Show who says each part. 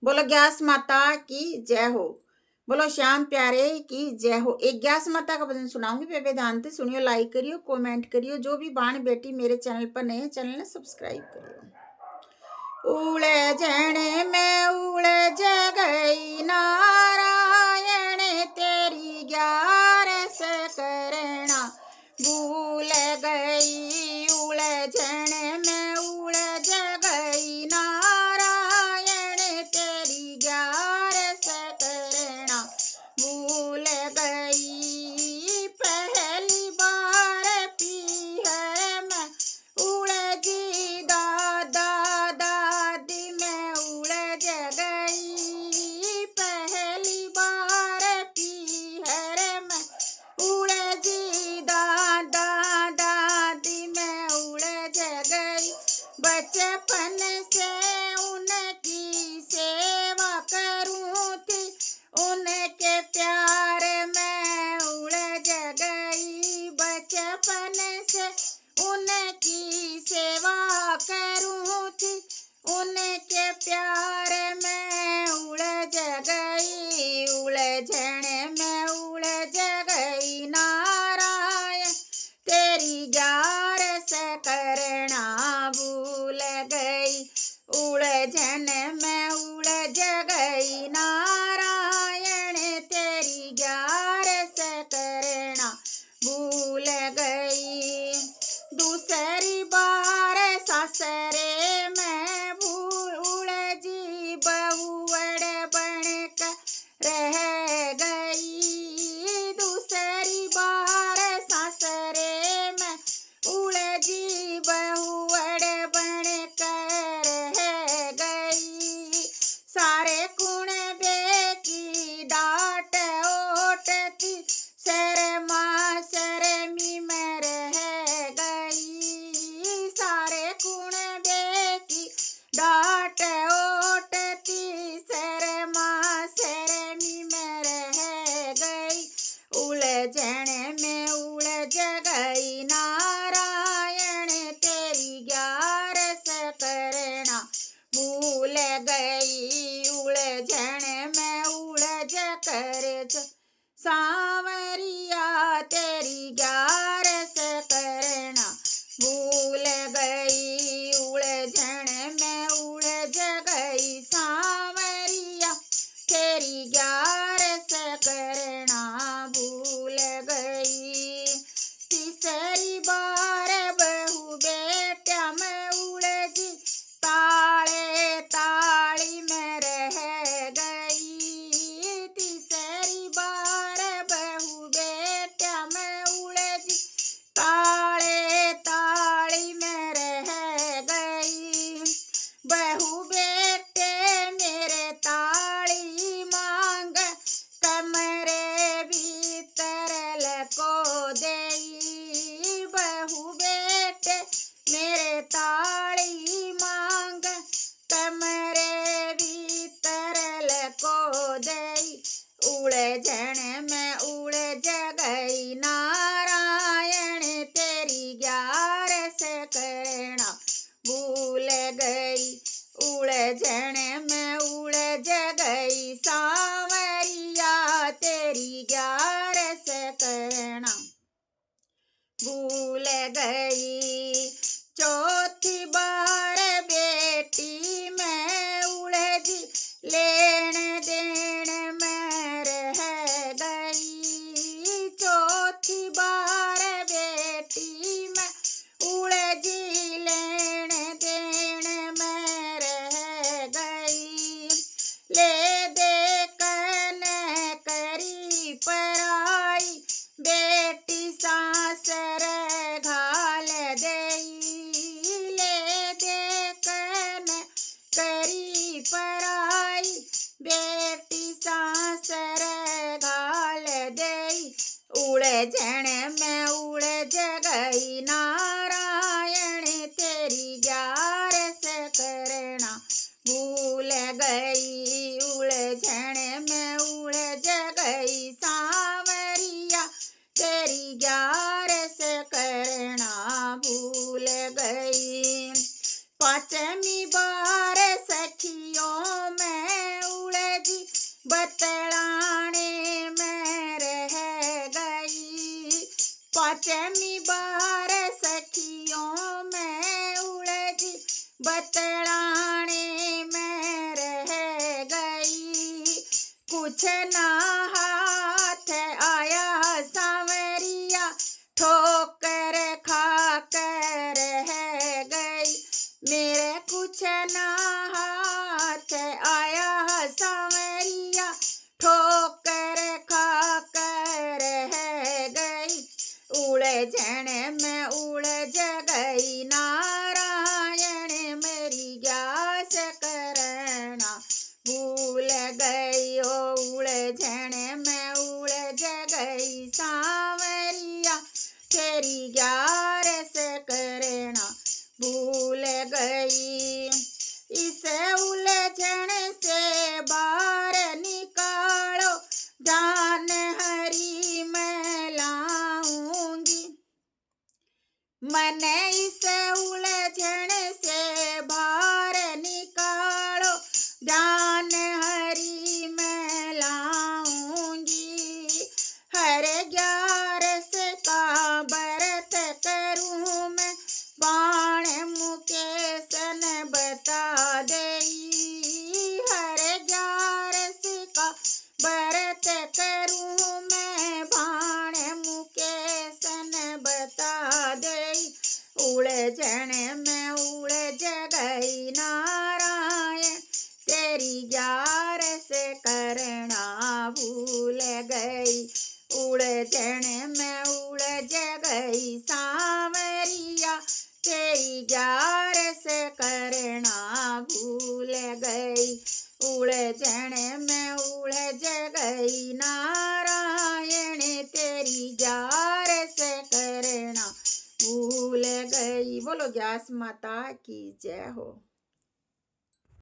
Speaker 1: बोलो ग्यास माता की जय हो। बोलो श्याम प्यारे की जय हो। एक ग्यास माता का भजन सुनाऊंगी, बेबे ध्यान से सुनियो, लाइक करियो, कमेंट करियो। जो भी बाण बेटी मेरे चैनल पर नए हैं, चैनल ने सब्सक्राइब करियो। उलझने में उलझ गई नारायण, तेरी ग्यारस करना भूल गई। उलझन में उलझ गई नारायण, तेरी ग्यारस करना भूल गई। पहली बार पीहर में उलझी, दादा दादी में उलझ गई। पहली बार पीहर में उलझी, दादा दादी में उलझ गई। बचपन से उनकी सेवा करूं थी, उनके प्यार में उलझ गई। बचपन से उनकी सेवा करूं थी, उनके प्यार में उलझ गई। उलझन में उलझ गई नारायण, तेरी ग्यारस करना भूल गई। उलझन में उलझ गई नारायण, तेरी ग्यारस करना भूल गई। दूसरी बार सासरे में भूल उलझी, बहुवड़ बनकर रह गई। दूसरी बार सासरे में उलझी, बहुवड़ बनकर रह गई। सारे कुणबे की डांट ओटती, शर्मा शर्मी में रह गई। सारे कुणबे की डांट ओटती, शर्मा शर्मी में रह गई। उलझन में उलझ गई नारायण, तेरी ग्यारस करना भूल गई। उलझन में उलझ कर सांवरिया, तेरी ग्यारस करना भूल गई। उलझन में उलझ गई सांवरिया, तेरी ग्यारस करना भूल गई। तीसरी बार बहू बेटा में उलझी, ताले ताली में रह गई। तीसरी बार बहू बेटा में उलझी, ताले ताली में रह गई। बहू बेटे मेरे ताली मांग, कमरे भीतर लको देई। बहू बेटे मेरे ताली मांग, कमरे भीतर लको देई। उलझन में उलझ गई नारायण, तेरी ग्यारस करना भूल गई। उलझन में उलझ गई सांवरिया, तेरी ग्यारस करना भूल गई। चौथी बार बेटी में उलझी, लेन देन में रह गई। चौथी बार बेटी में उलझी, लेन देन में रह गई। ले दे कन करी पराई, बेटी सासर घाल देई। ले दे कन करी पराई, बेटी सासर घाल देई। उलझन में उलझ गई नारायण, तेरी ग्यारस करना भूल गई। उलझन में उलझ गई सांवरिया, तेरी ग्यारस करना भूल गई। पांचवी बार सखियों में बतलाने में रह गई। पांचवी बार सखियों में उलझी, बतलाने में रह गई। कुछ ना हाथ आया सांवरिया, ठोकर खा कर रह गई। मेरे कुछ ना हाथ आया सांवरिया, ठोकर खा कर रह गई। उलझन में उलझ गई नारायण, मेरी ग्यास करना भूल गई। ओ उलझन में उलझ गई सांवरिया, तेरी ग्यारस करना भूल गई। इस उलझन से बाहर निकालो, जान हरी मैं लाऊंगी। मन इस उलझन से बाहर निकालो, जान हरी मैं लाऊंगी। हर ग्यारस का व्रत करूं मैं, बाण मुकेशन बता देई। हर ग्यारस का व्रत करूं मैं, बाण मुकेशन बता देई। उलझन में उलझ गई नारायण, तेरी ग्यारस करना भूल गई। उलझन में उलझ गई सांवरिया, तेरी ग्यारस करना भूल गई। उलझन में उलझ गई नारायण, तेरी ग्यारस करना भूल गई। बोलो ग्यास माता की जय हो।